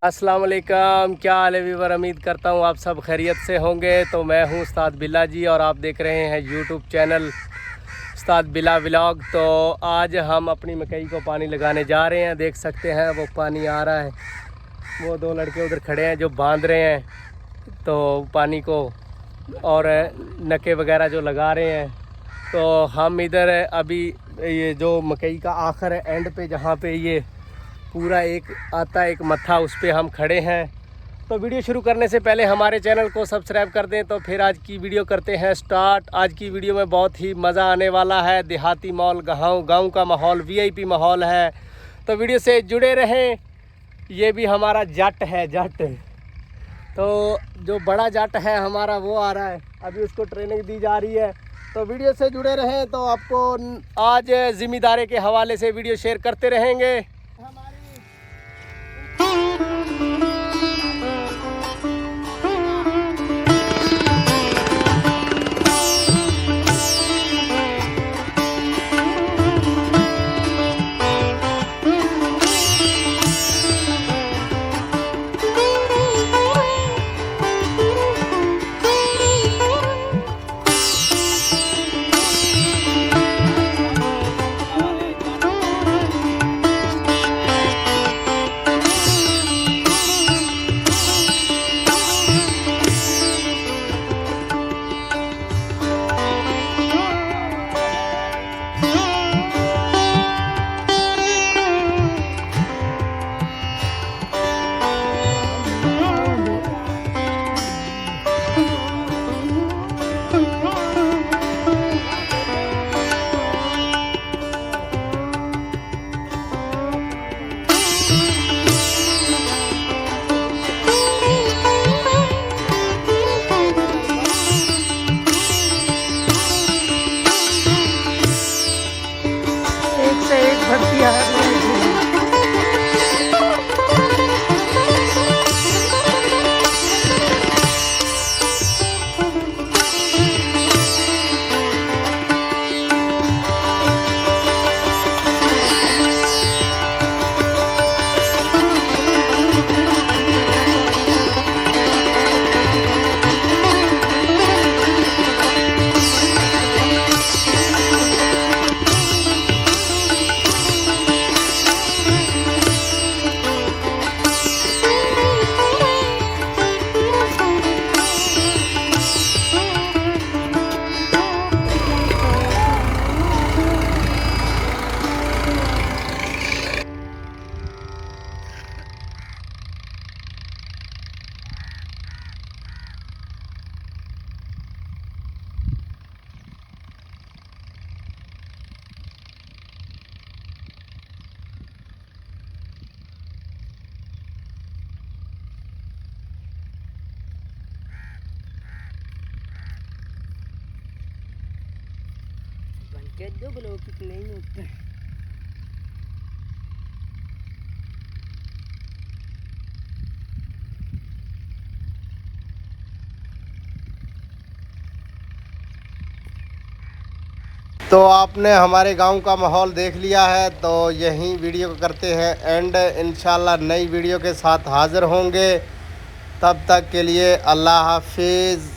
अस्सलाम वालेकुम, क्या हाल है व्यूवर। उम्मीद करता हूँ आप सब खैरियत से होंगे। तो मैं हूँ उस्ताद बिल्ला जी और आप देख रहे हैं यूट्यूब चैनल उस्ताद बिल्ला व्लॉग। तो आज हम अपनी मकई को पानी लगाने जा रहे हैं। देख सकते हैं वो पानी आ रहा है, वो दो लड़के उधर खड़े हैं जो बांध रहे हैं तो पानी को, और नके वगैरह जो लगा रहे हैं। तो हम इधर अभी ये जो मकई का आखिर है एंड पे, जहाँ पे ये पूरा एक आता है एक मत्था, उस पर हम खड़े हैं। तो वीडियो शुरू करने से पहले हमारे चैनल को सब्सक्राइब कर दें। तो फिर आज की वीडियो करते हैं स्टार्ट। आज की वीडियो में बहुत ही मज़ा आने वाला है। देहाती माहौल, गाँव का माहौल, वीआईपी माहौल है। तो वीडियो से जुड़े रहें। ये भी हमारा जट है, जट। तो जो बड़ा जट है हमारा वो आ रहा है, अभी उसको ट्रेनिंग दी जा रही है। तो वीडियो से जुड़े रहें। तो आपको आज ज़िम्मेदारी के हवाले से वीडियो शेयर करते रहेंगे। दो ब्लॉक कितने ही होते हैं। तो आपने हमारे गांव का माहौल देख लिया है। तो यहीं वीडियो को करते हैं एंड इंशाल्लाह नई वीडियो के साथ हाज़िर होंगे। तब तक के लिए अल्लाह हाफिज़।